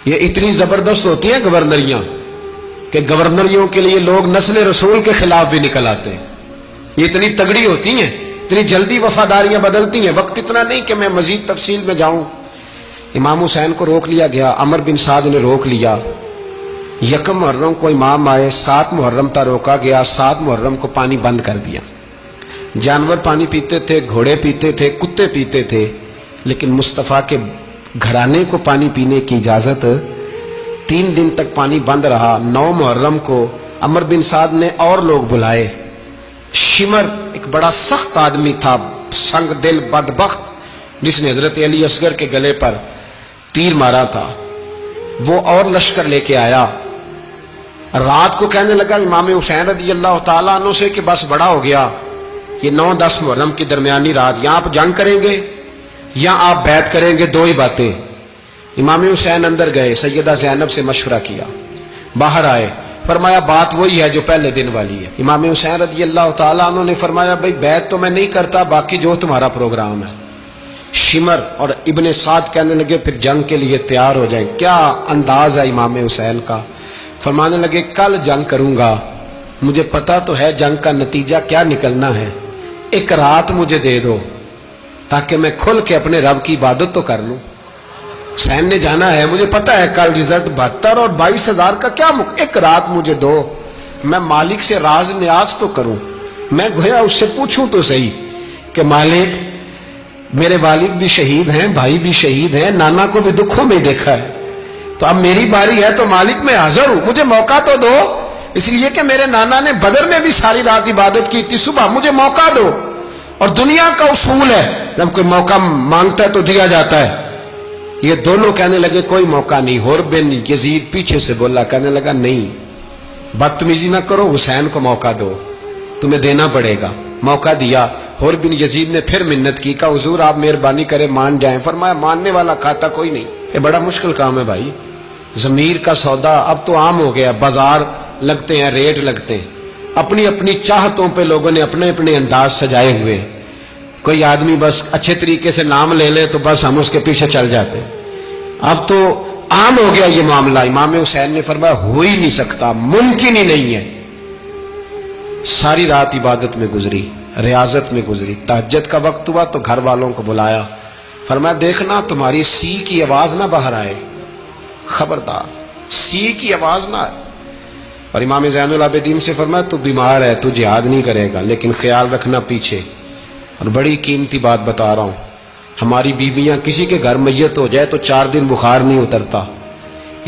یہ اتنی زبردست ہوتی ہیں گورنریاں کہ گورنریوں کے لیے لوگ نسل رسول کے خلاف بھی نکل آتے ہیں، یہ اتنی تگڑی ہوتی ہیں، اتنی جلدی وفاداریاں بدلتی ہیں۔ وقت اتنا نہیں کہ میں مزید تفصیل میں جاؤں۔ امام حسین کو روک لیا گیا، عمر بن سعد نے روک لیا۔ یکم محرم کو امام آئے، 7 محرم تا روکا گیا، 7 محرم کو پانی بند کر دیا۔ جانور پانی پیتے تھے، گھوڑے پیتے تھے، کتے پیتے تھے، لیکن مصطفیٰ کے گھرانے کو پانی پینے کی اجازت، 3 دن تک پانی بند رہا۔ 9 محرم کو عمر بن سعد نے اور لوگ بلائے۔ شمر ایک بڑا سخت آدمی تھا، سنگ دل بدبخت، جس نے حضرت علی اصغر کے گلے پر تیر مارا تھا، وہ اور لشکر لے کے آیا۔ رات کو کہنے لگا امام حسین رضی اللہ تعالیٰ عنہ سے کہ بس بڑا ہو گیا، یہ 9-10 محرم کی درمیانی رات، یا آپ جنگ کریں گے یا آپ بیعت کریں گے، 2 ہی باتیں۔ امام حسین اندر گئے، سیدہ زینب سے مشورہ کیا، باہر آئے، فرمایا بات وہی ہے جو پہلے دن والی ہے۔ امام حسین رضی اللہ تعالیٰ عنہ نے فرمایا بھائی بیعت تو میں نہیں کرتا، باقی جو تمہارا پروگرام ہے۔ شمر اور ابن سعد کہنے لگے پھر جنگ کے لیے تیار ہو جائیں۔ کیا انداز ہے امام حسین کا، فرمانے لگے کل جنگ کروں گا، مجھے پتا تو ہے جنگ کا نتیجہ کیا نکلنا ہے، ایک رات مجھے دے دو تاکہ میں کھل کے اپنے رب کی عبادت تو کر لوں۔ حسین نے جانا ہے، مجھے پتا ہے کل رزلٹ 72 اور 22,000 کا کیا ایک رات مجھے دو، میں مالک سے راز نیاز تو کروں، میں گویا اس سے پوچھوں تو صحیح کہ مالک میرے والد بھی شہید ہیں، بھائی بھی شہید ہیں، نانا کو بھی دکھوں میں دیکھا ہے، تو اب میری باری ہے تو مالک میں حاضر ہوں، مجھے موقع تو دو، اس لیے کہ میرے نانا نے بدر میں بھی ساری رات عبادت کی تھی، صبح مجھے موقع دو۔ اور دنیا کا اصول ہے جب کوئی موقع مانگتا ہے تو دیا جاتا ہے۔ یہ دونوں کہنے لگے کوئی موقع نہیں۔ حور بن یزید پیچھے سے بولا، کہنے لگا نہیں، بدتمیزی نہ کرو، حسین کو موقع دو، تمہیں دینا پڑے گا۔ موقع دیا۔ حور بن یزید نے پھر منت کی، کہا حضور آپ مہربانی کریں مان جائیں۔ فرمایا ماننے والا کھاتا کوئی نہیں، یہ بڑا مشکل کام ہے بھائی، ضمیر کا سودا اب تو عام ہو گیا، بازار لگتے ہیں، ریٹ لگتے ہیں، اپنی اپنی چاہتوں پہ لوگوں نے اپنے اپنے انداز سجائے ہوئے۔ کوئی آدمی بس اچھے طریقے سے نام لے لے تو بس ہم اس کے پیچھے چل جاتے ہیں، اب تو عام ہو گیا یہ معاملہ۔ امام حسین نے فرمایا ہو ہی نہیں سکتا، ممکن ہی نہیں ہے۔ ساری رات عبادت میں گزری، ریاضت میں گزری۔ تہجد کا وقت ہوا تو گھر والوں کو بلایا، فرمایا دیکھنا تمہاری سی کی آواز نہ باہر آئے، خبردار سی کی آواز نہ آئے۔ اور امام زین العابدین سے فرمایا تو بیمار ہے، تو جہاد نہیں کرے گا، لیکن خیال رکھنا پیچھے۔ اور بڑی قیمتی بات بتا رہا ہوں، ہماری بیویاں کسی کے گھر میت ہو جائے تو 4 دن بخار نہیں اترتا۔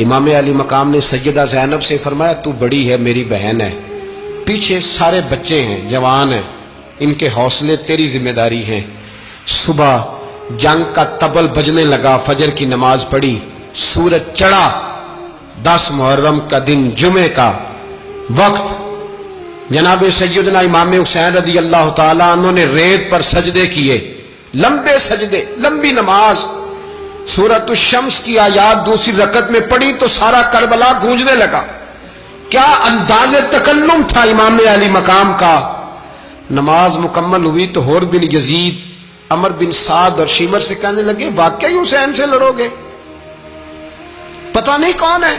امام علی مقام نے سیدہ زینب سے فرمایا تو بڑی ہے، میری بہن ہے، پیچھے سارے بچے ہیں، جوان ہیں، ان کے حوصلے تیری ذمہ داری ہیں۔ صبح جنگ کا طبل بجنے لگا، فجر کی نماز پڑھی، سورج چڑھا، 10 محرم کا دن، جمعے کا وقت۔ جناب سیدنا امام حسین رضی اللہ تعالیٰ عنہ نے ریت پر سجدے کیے، لمبے سجدے، لمبی نماز۔ سورۃ الشمس کی آیات دوسری رکعت میں پڑھی تو سارا کربلا گونجنے لگا۔ کیا انداز تکلم تھا امام علی مقام کا۔ نماز مکمل ہوئی تو حور بن یزید، عمر بن سعد اور شمر سے کہنے لگے واقعی حسین سے لڑو گے؟ پتہ نہیں کون ہے۔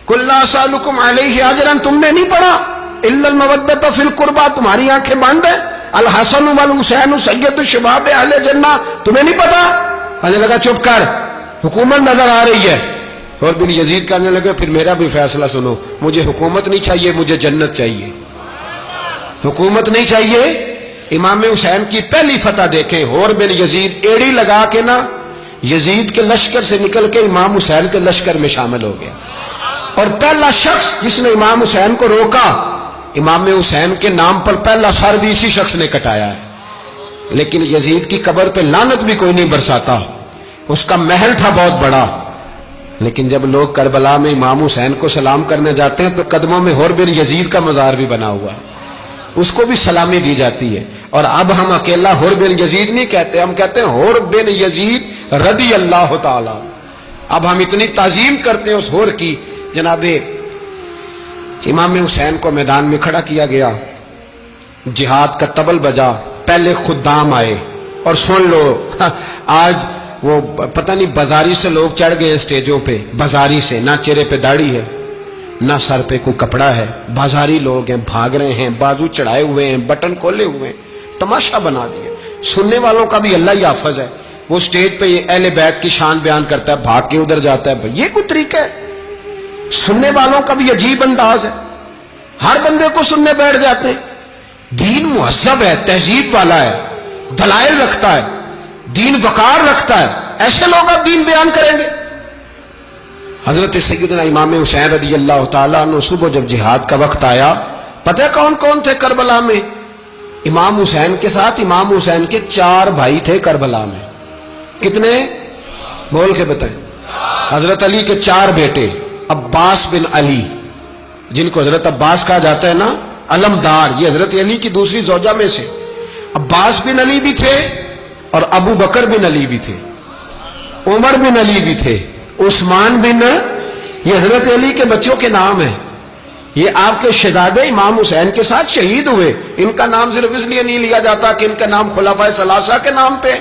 قل لا اسألکم علیہ اجرا، تم نے نہیں پڑھا؟ الا المودۃ فی القربى، تمہاری آنکھیں بند ہیں۔ الحسن والحسین سید الشباب اہل جنہ، تمہیں نہیں پتا؟ کہنے لگا چپ کر، حکومت نظر آ رہی ہے۔ اور بن یزید کہنے لگے پھر میرا بھی فیصلہ سنو، مجھے حکومت نہیں چاہیے، مجھے جنت چاہیے۔ حکومت نہیں چاہیے۔ امام حسین کی پہلی فتح دیکھیں، حور بن یزید ایڑی لگا کے نا یزید کے لشکر سے نکل کے امام حسین کے لشکر میں شامل ہو گیا، اور پہلا شخص جس نے امام حسین کو روکا امام حسین کے نام پر پہلا سر بھی اسی شخص نے کٹایا ہے، لیکن یزید کی قبر پہ لعنت بھی کوئی نہیں برساتا، اس کا محل تھا بہت بڑا، لیکن جب لوگ کربلا میں امام حسین کو سلام کرنے جاتے ہیں تو قدموں میں حور بن یزید کا مزار بھی بنا ہوا ہے، اس کو بھی سلامی دی جاتی ہے۔ اور اب ہم اکیلا حور بن یزید نہیں کہتے، ہم کہتے ہیں حور بن یزید رضی اللہ تعالی۔ اب ہم اتنی تعظیم کرتے ہیں اس حور کی۔ جناب امام حسین کو میدان میں کھڑا کیا گیا، جہاد کا طبل بجا، پہلے خدام آئے، اور سن لو آج وہ پتہ نہیں بازاری سے لوگ چڑھ گئے اسٹیجوں پہ، بازاری سے، نہ چہرے پہ داڑھی ہے نہ سر پہ کوئی کپڑا ہے، بازاری لوگ ہیں، بھاگ رہے ہیں، بازو چڑھائے ہوئے ہیں، بٹن کھولے ہوئے ہیں، تماشا بنا دیا۔ سننے والوں کا بھی اللہ ہی حافظ ہے، وہ سٹیج پہ اہل بیت کی شان بیان کرتا ہے، بھاگ کے ادھر جاتا ہے، یہ کوئی طریقہ ہے؟ سننے والوں کا بھی عجیب انداز ہے، ہر بندے کو سننے بیٹھ جاتے ہیں۔ دین مہذب ہے، تہذیب والا ہے، دلائل رکھتا ہے، دین وقار رکھتا ہے، ایسے لوگ اب دین بیان کریں گے؟ حضرت سیدنا امام حسین رضی اللہ تعالیٰ عنہ صبح جب جہاد کا وقت آیا، پتہ ہے کون کون تھے کربلا میں؟ امام حسین کے ساتھ امام حسین کے 4 بھائی تھے کربلا میں۔ کتنے؟ بول کے بتائیں۔ حضرت علی کے 4 بیٹے، عباس بن علی، جن کو حضرت عباس کہا جاتا ہے نا، علمدار، یہ حضرت علی کی دوسری زوجہ میں سے۔ عباس بن علی بھی تھے اور ابو بکر بن علی بھی تھے، عمر بن علی بھی تھے، عثمان بن، یہ حضرت علی کے بچوں کے نام ہیں۔ یہ آپ کے شہزادے امام حسین کے ساتھ شہید ہوئے، ان کا نام صرف اس لیے نہیں لیا جاتا کہ ان کا نام خلفائے ثلاثہ کے نام پہ،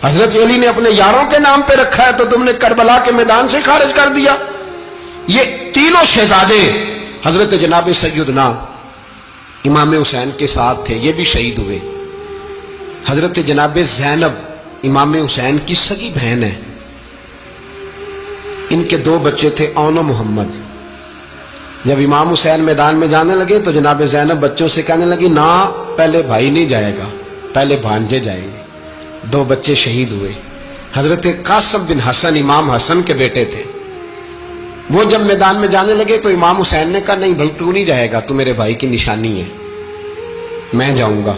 حضرت علی نے اپنے یاروں کے نام پہ رکھا ہے تو تم نے کربلا کے میدان سے خارج کر دیا۔ یہ تینوں شہزادے حضرت جناب سیدنا امام حسین کے ساتھ تھے، یہ بھی شہید ہوئے۔ حضرت جناب زینب امام حسین کی سگی بہن ہے، ان کے 2 بچے تھے، اون و محمد۔ جب امام حسین میدان میں جانے لگے تو جناب زینب بچوں سے کہنے لگی، نہ پہلے بھائی نہیں جائے گا، پہلے بھانجے جائیں گے۔ 2 بچے شہید ہوئے۔ حضرت قاسم بن حسن امام حسن کے بیٹے تھے، وہ جب میدان میں جانے لگے تو امام حسین نے کہا، نہیں بھائی تو نہیں جائے گا، تو میرے بھائی کی نشانی ہے، میں جاؤں گا۔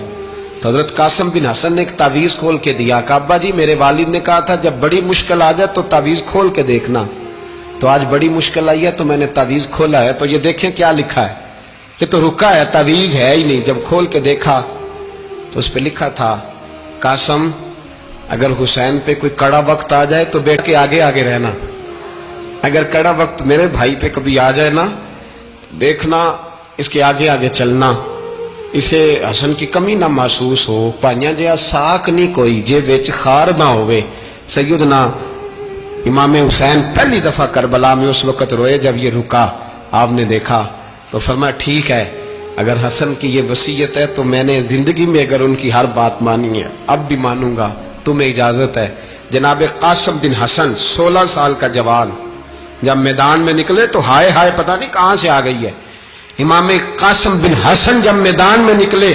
تو حضرت قاسم بن حسن نے ایک تعویذ کھول کے دیا کہ ابا جی میرے والد نے کہا تھا جب بڑی مشکل آ جائے تو تعویذ کھول کے دیکھنا، تو آج بڑی مشکل آئی ہے تو میں نے تعویذ کھولا ہے، تو یہ دیکھیں کیا لکھا ہے، یہ تو رکا ہے، تعویذ ہے ہی نہیں۔ جب کھول کے دیکھا تو اس پہ لکھا تھا، قاسم اگر حسین پہ کوئی کڑا وقت آ جائے تو بیٹھ کے آگے آگے رہنا، اگر کڑا وقت میرے بھائی پہ کبھی آ جائے نا، دیکھنا اس کے آگے آگے چلنا، اسے حسن کی کمی نہ محسوس ہو، پائیاں جہاں ساک نہیں کوئی جے وچ خار نہ ہوئے۔ سیدنا امام حسین پہلی دفعہ کربلا میں اس وقت روئے جب یہ رکا، آپ نے دیکھا تو فرمایا ٹھیک ہے، اگر حسن کی یہ وصیت ہے تو میں نے زندگی میں اگر ان کی ہر بات مانی ہے اب بھی مانوں گا، تمہیں اجازت ہے۔ جناب قاسم بن حسن 16 سال کا جوان جب میدان میں نکلے تو ہائے ہائے پتہ نہیں کہاں سے آ گئی ہے۔ امام قاسم بن حسن جب میدان میں نکلے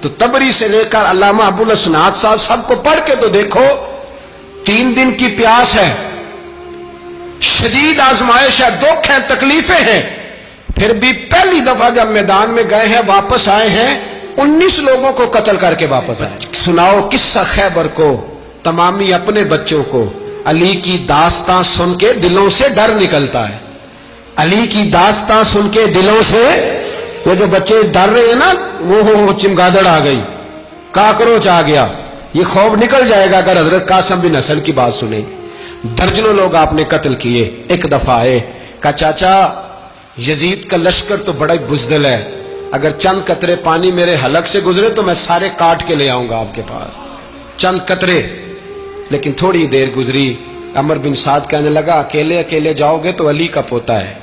تو تبری سے لے کر علامہ ابو الاسناد صاحب سب کو پڑھ کے تو دیکھو، 3 دن کی پیاس ہے، شدید آزمائش ہے، دکھ ہے، تکلیفیں ہیں، پھر بھی پہلی دفعہ جب میدان میں گئے ہیں واپس آئے ہیں 19 لوگوں کو قتل کر کے واپس آئے۔ سناؤ قصہ خیبر کو، تمامی اپنے بچوں کو، علی کی داستان سن کے دلوں سے ڈر نکلتا ہے، علی کی داستان سن کے دلوں سے، وہ جو بچے ڈر رہے ہیں نا، وہ چمگادڑ آ گئی، کاکروچ آ گیا، یہ خوف نکل جائے گا اگر حضرت قاسم بن حسن کی بات سنیں گے۔ درجنوں لوگ آپ نے قتل کیے۔ ایک دفعہ آئے، کہا چاچا یزید کا لشکر تو بڑا ہی بزدل ہے، اگر چند قطرے پانی میرے حلق سے گزرے تو میں سارے کاٹ کے لے آؤں گا آپ کے پاس، چند قطرے۔ لیکن تھوڑی دیر گزری، عمر بن سعد کہنے لگا اکیلے اکیلے جاؤ گے تو علی کا پوتا ہے،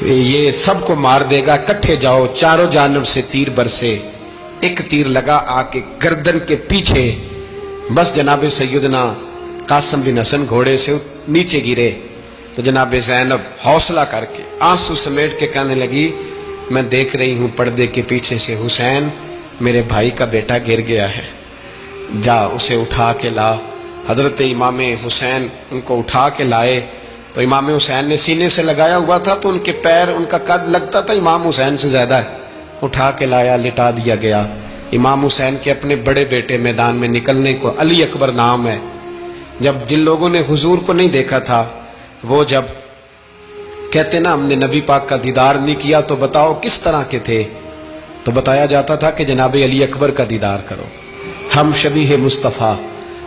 یہ سب کو مار دے گا، کٹھے جاؤ۔ چاروں جانب سے تیر برسے، ایک تیر لگا آ کے گردن کے پیچھے، بس جناب سیدنا قاسم بن حسن گھوڑے سے نیچے گرے تو جناب زینب حوصلہ کر کے آنسو سمیٹ کے کہنے لگی میں دیکھ رہی ہوں پردے کے پیچھے سے حسین میرے بھائی کا بیٹا گر گیا ہے، جا اسے اٹھا کے لا۔ حضرت امام حسین ان کو اٹھا کے لائے تو امام حسین نے سینے سے لگایا ہوا تھا تو ان کے پیر، ان کا قد لگتا تھا امام حسین سے زیادہ ہے، اٹھا کے لایا، لٹا دیا گیا۔ امام حسین کے اپنے بڑے بیٹے میدان میں نکلنے کو، علی اکبر نام ہے، جب جن لوگوں نے حضور کو نہیں دیکھا تھا وہ جب کہتے نا ہم نے نبی پاک کا دیدار نہیں کیا تو بتاؤ کس طرح کے تھے، تو بتایا جاتا تھا کہ جناب علی اکبر کا دیدار کرو، ہم شبیہ مصطفیٰ۔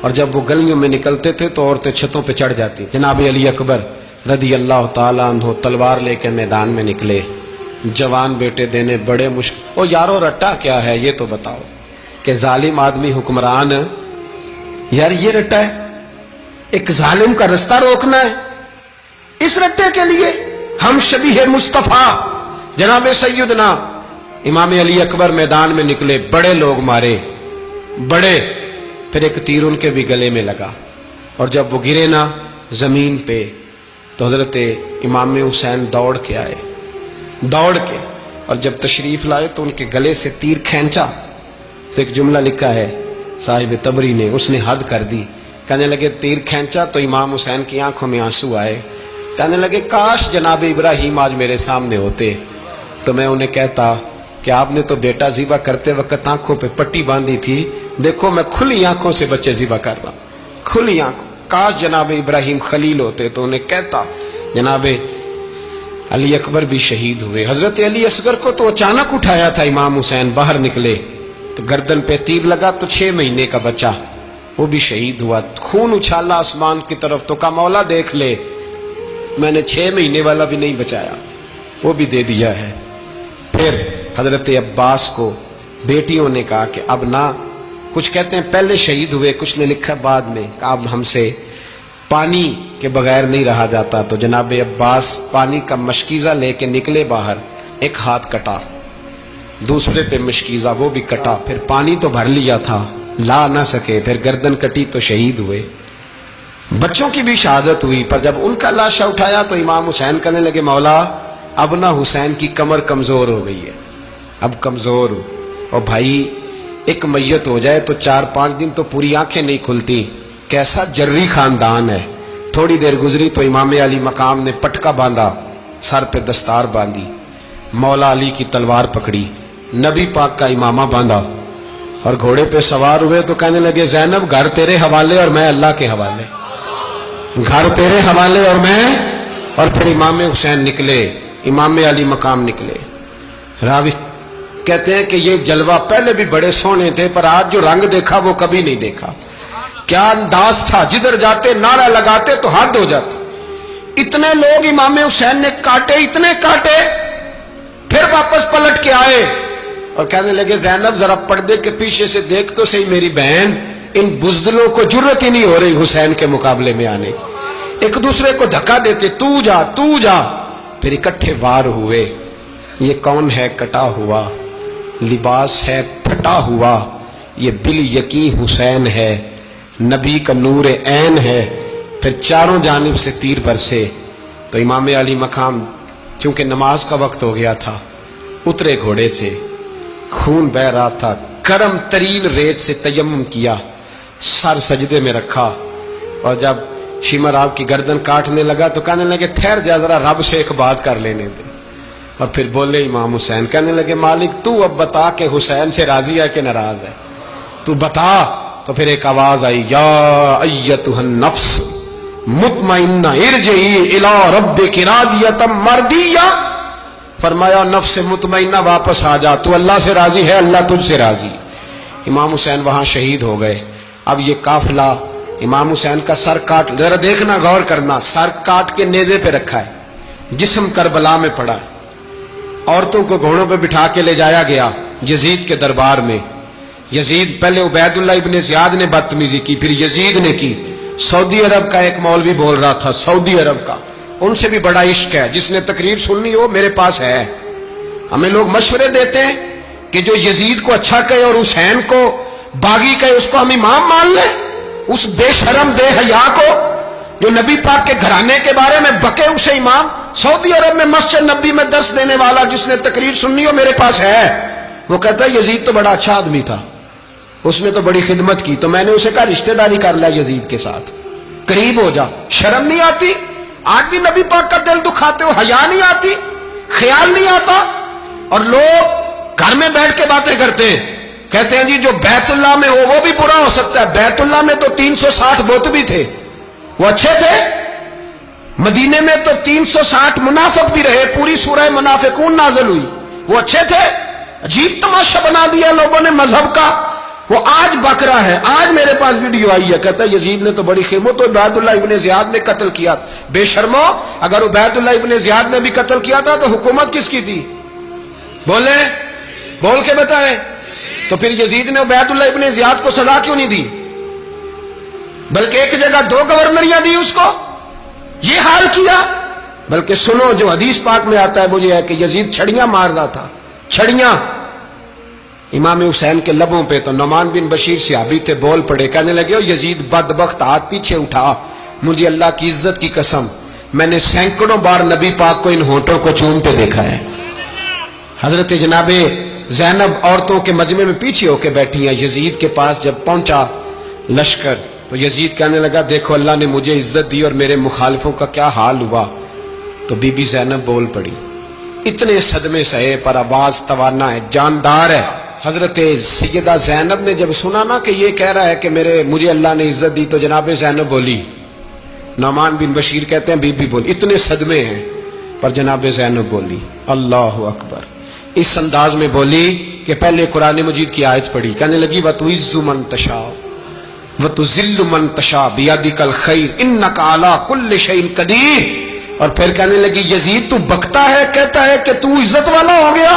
اور جب وہ گلیوں میں نکلتے تھے تو عورتیں چھتوں پہ چڑھ جاتی۔ جناب علی اکبر رضی اللہ تعالیٰ عنہ تلوار لے کے میدان میں نکلے، جوان بیٹے دینے بڑے مشکل۔ او یارو رٹا کیا ہے یہ تو بتاؤ، کہ ظالم آدمی حکمران، یار یہ رٹا ہے، ایک ظالم کا رستہ روکنا ہے، اس رٹے کے لیے ہم شبیہ مصطفیٰ جناب سیدنا امام علی اکبر میدان میں نکلے، بڑے لوگ مارے، بڑے، پھر ایک تیر ان کے بھی گلے میں لگا، اور جب وہ گرے نا زمین پہ تو حضرت امام حسین دوڑ کے آئے، دوڑ کے، اور جب تشریف لائے تو ان کے گلے سے تیر کھینچا تو ایک جملہ لکھا ہے صاحب تبری نے، اس نے حد کر دی، کہنے لگے تیر کھینچا تو امام حسین کی آنکھوں میں آنسو آئے، کہنے لگے کاش جناب ابراہیم آج میرے سامنے ہوتے تو میں انہیں کہتا کہ آپ نے تو بیٹا ذبح کرتے وقت آنکھوں پہ پٹی باندھی تھی، دیکھو میں کھلی آنکھوں سے بچے ذبح کر رہا ہوں، کھلی آنکھوں، کاش جناب ابراہیم خلیل ہوتے تو انہیں کہتا۔ جناب علی اکبر بھی شہید ہوئے۔ حضرت علی اصغر کو تو اچانک اٹھایا تھا امام حسین، باہر نکلے تو گردن پہ تیر لگا تو 6 مہینے کا بچہ وہ بھی شہید ہوا، خون اچھالا آسمان کی طرف تو کہا مولا دیکھ لے میں نے 6 مہینے والا بھی نہیں بچایا، وہ بھی دے دیا ہے۔ پھر حضرت عباس کو بیٹیوں نے کہا کہ اب نہ، کچھ کہتے ہیں پہلے شہید ہوئے، کچھ نے لکھا بعد میں، کہ اب ہم سے پانی کے بغیر نہیں رہا جاتا، تو جناب عباس پانی کا مشکیزہ لے کے نکلے باہر، ایک ہاتھ کٹا، دوسرے پہ مشکیزہ وہ بھی کٹا، پھر پانی تو بھر لیا تھا لا نہ سکے، پھر گردن کٹی تو شہید ہوئے۔ بچوں کی بھی شہادت ہوئی، پر جب ان کا لاشا اٹھایا تو امام حسین کہنے لگے مولا اب نہ حسین کی کمر کمزور ہو گئی ہے، اب کمزور ہو، اور بھائی ایک میت ہو جائے تو 4-5 دن تو پوری آنکھیں نہیں کھلتی، کیسا جری خاندان ہے۔ تھوڑی دیر گزری تو امام علی مقام نے پٹکا باندھا، سر پہ دستار باندھی، مولا علی کی تلوار پکڑی، نبی پاک کا امامہ باندھا اور گھوڑے پہ سوار ہوئے تو کہنے لگے زینب گھر تیرے حوالے اور میں اللہ کے حوالے، گھر تیرے حوالے اور میں، اور پھر امام حسین نکلے، امام علی مقام نکلے۔ راوی کہتے ہیں کہ یہ جلوہ پہلے بھی بڑے سونے تھے پر آج جو رنگ دیکھا وہ کبھی نہیں دیکھا، کیا انداز تھا، جدھر جاتے نعرہ لگاتے تو حد ہو جاتے۔ اتنے لوگ امام حسین نے کاٹے، اتنے کاٹے، پھر واپس پلٹ کے آئے اور کہنے لگے زینب ذرا پردے کے پیچھے سے دیکھ تو صحیح میری بہن، ان بزدلوں کو جرت ہی نہیں ہو رہی حسین کے مقابلے میں آنے، ایک دوسرے کو دھکا دیتے، تو جا تو جا، پھر اکٹھے وار ہوئے۔ یہ کون ہے کٹا ہوا، لباس ہے پھٹا ہوا، یہ بال یقین حسین ہے، نبی کا نور عین ہے۔ پھر چاروں جانب سے تیر برسے تو امام علی مقام چونکہ نماز کا وقت ہو گیا تھا، اترے گھوڑے سے، خون بہ رہا تھا، گرم ترین ریت سے تیمم کیا، سر سجدے میں رکھا، اور جب شمر آپ کی گردن کاٹنے لگا تو کہنے لگے ٹھہر جا ذرا رب سے ایک بات کر لینے دے، اور پھر بولے امام حسین، کہنے لگے مالک تو اب بتا کہ حسین سے راضی ہے کہ ناراض ہے، تو بتا۔ تو پھر ایک آواز آئی، یا ایتھا النفس مطمئنہ ارجعی الی ربک راضیۃ مرضیہ، فرمایا نفس مطمئنہ واپس آ جا، تو اللہ سے راضی ہے، اللہ تجھ سے راضی۔ امام حسین وہاں شہید ہو گئے۔ اب یہ قافلہ امام حسین کا سر کاٹ، ذرا دیکھنا غور کرنا، سر کاٹ کے نیزے پہ رکھا ہے، جسم کربلا میں پڑا ہے، عورتوں کو گھوڑوں پہ بٹھا کے لے جایا گیا یزید کے دربار میں۔ یزید پہلے عبید اللہ ابن زیاد نے بدتمیزی کی، پھر یزید نے کی۔ سعودی عرب کا ایک مولوی بول رہا تھا، سعودی عرب کا، ان سے بھی بڑا عشق ہے، جس نے تقریر سننی ہو میرے پاس ہے۔ ہمیں لوگ مشورے دیتے ہیں کہ جو یزید کو اچھا کہے اور حسین کو باغی کہے اس کو ہم امام مان لیں، اس بے شرم بے حیا کو جو نبی پاک کے گھرانے کے بارے میں بکے اسے امام۔ سعودی عرب میں مسجد نبی میں درس دینے والا جس نے تقریر سننی ہو میرے پاس ہے، وہ کہتا ہے یزید تو بڑا اچھا آدمی تھا، اس نے تو بڑی خدمت کی، تو میں نے اسے کہا رشتہ داری کر لیا یزید کے ساتھ، قریب ہو جا۔ شرم نہیں آتی؟ آج بھی نبی پاک کا دل دکھاتے ہو، حیا نہیں آتی، خیال نہیں آتا؟ اور لوگ گھر میں بیٹھ کے باتیں کرتے ہیں، کہتے ہیں جی جو بیت اللہ میں ہو وہ بھی برا ہو سکتا ہے۔ بیت اللہ میں تو 360 بت بھی تھے، وہ اچھے تھے۔ مدینے میں تو 360 منافق بھی رہے، پوری سورہ منافقون نازل ہوئی، وہ اچھے تھے۔ عجیب تماشا بنا دیا لوگوں نے مذہب کا۔ وہ آج بک رہا ہے، آج میرے پاس ویڈیو آئی ہے، کہتا ہے یزید نے تو بڑی خیمت تو عبید اللہ ابن زیاد نے قتل کیا۔ بے شرمو، اگر عبید اللہ ابن زیاد نے بھی قتل کیا تھا تو حکومت کس کی تھی؟ بولیں، بول کے بتائیں۔ تو پھر یزید نے عبید اللہ ابن زیاد کو سزا کیوں نہیں دی، بلکہ ایک جگہ 2 گورنریاں دی اس کو؟ یہ حال کیا۔ بلکہ سنو، جو حدیث پاک میں آتا ہے وہ یہ ہے کہ یزید چھڑیاں مار رہا تھا، چھڑیاں امام حسین کے لبوں پہ۔ تو نعمان بن بشیر صحابی تھے، بول پڑے، کہنے لگے او یزید بدبخت، ہاتھ پیچھے اٹھا، مجھے اللہ کی عزت کی قسم میں نے سینکڑوں بار نبی پاک کو ان ہونٹوں کو چومتے دیکھا ہے۔ حضرت جناب زینب عورتوں کے مجمع میں پیچھے ہو کے بیٹھی ہیں۔ یزید کے پاس جب پہنچا لشکر تو یزید کہنے لگا دیکھو اللہ نے مجھے عزت دی اور میرے مخالفوں کا کیا حال ہوا۔ تو بی بی زینب بول پڑی، اتنے صدمے سہے پر آواز توانا ہے، جاندار ہے۔ حضرت سیدہ زینب نے جب سنا نا کہ یہ کہہ رہا ہے کہ مجھے اللہ نے عزت دی، تو جناب زینب بولی، نعمان بن بشیر کہتے ہیں بی بی بولی، اتنے صدمے ہیں پر جناب زینب بولی اللہ اکبر، اس انداز میں بولی کہ پہلے قرآن مجید کی آیت پڑھی، کہنے لگی وَتُعِزُّ مَن تَشَاءُ وَتُذِلُّ مَن تَشَاءُ بِيَدِكَ الْخَيْرُ إِنَّكَ عَلَىٰ كُلِّ شَيْءٍ قَدِيرٌ۔ اور پھر کہنے لگی یزید تو بکتا ہے، کہتا ہے کہ تو عزت والا ہو گیا،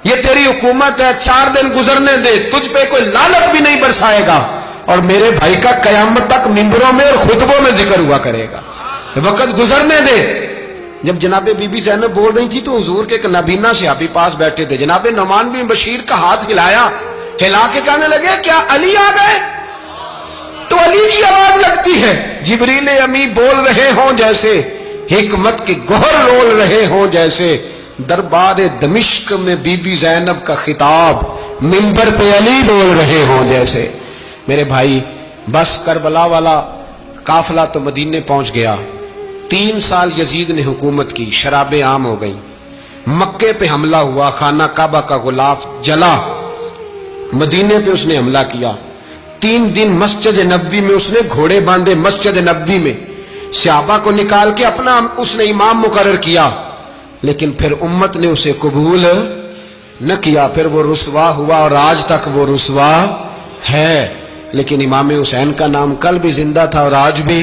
یہ تیری حکومت ہے، 4 دن گزرنے دے، تجھ پہ کوئی لعنت بھی نہیں برسائے گا، اور میرے بھائی کا قیامت تک ممبروں میں اور خطبوں میں ذکر ہوا کرے گا، وقت گزرنے دے۔ جب جناب بی بی زینب بول رہی تھی تو حضور کے ایک نابینا صحابی پاس بیٹھے تھے، جناب نعمان بن بشیر کا ہاتھ ہلایا، ہلا کے کہنے لگے کیا علی آ گئے؟ تو علی کی آواز لگتی ہے، جبریل امی بول رہے ہوں جیسے، حکمت کے گوہر رول رہے ہوں جیسے، دربار دمشق میں بی بی زینب کا خطاب، منبر پہ علی بول رہے ہوں جیسے۔ میرے بھائی بس کربلا والا قافلہ تو مدینے پہنچ گیا، 3 سال یزید نے حکومت کی، شرابیں عام ہو گئیں، مکے پہ حملہ ہوا، خانہ کعبہ کا غلاف جلا، مدینے پہ اس نے حملہ کیا، 3 دن مسجد نبوی میں اس نے گھوڑے باندھے، مسجد نبوی میں صحابہ کو نکال کے اپنا اس نے امام مقرر کیا، لیکن پھر امت نے اسے قبول نہ کیا، پھر وہ رسوا ہوا اور آج تک وہ رسوا ہے۔ لیکن امام حسین کا نام کل بھی زندہ تھا اور آج بھی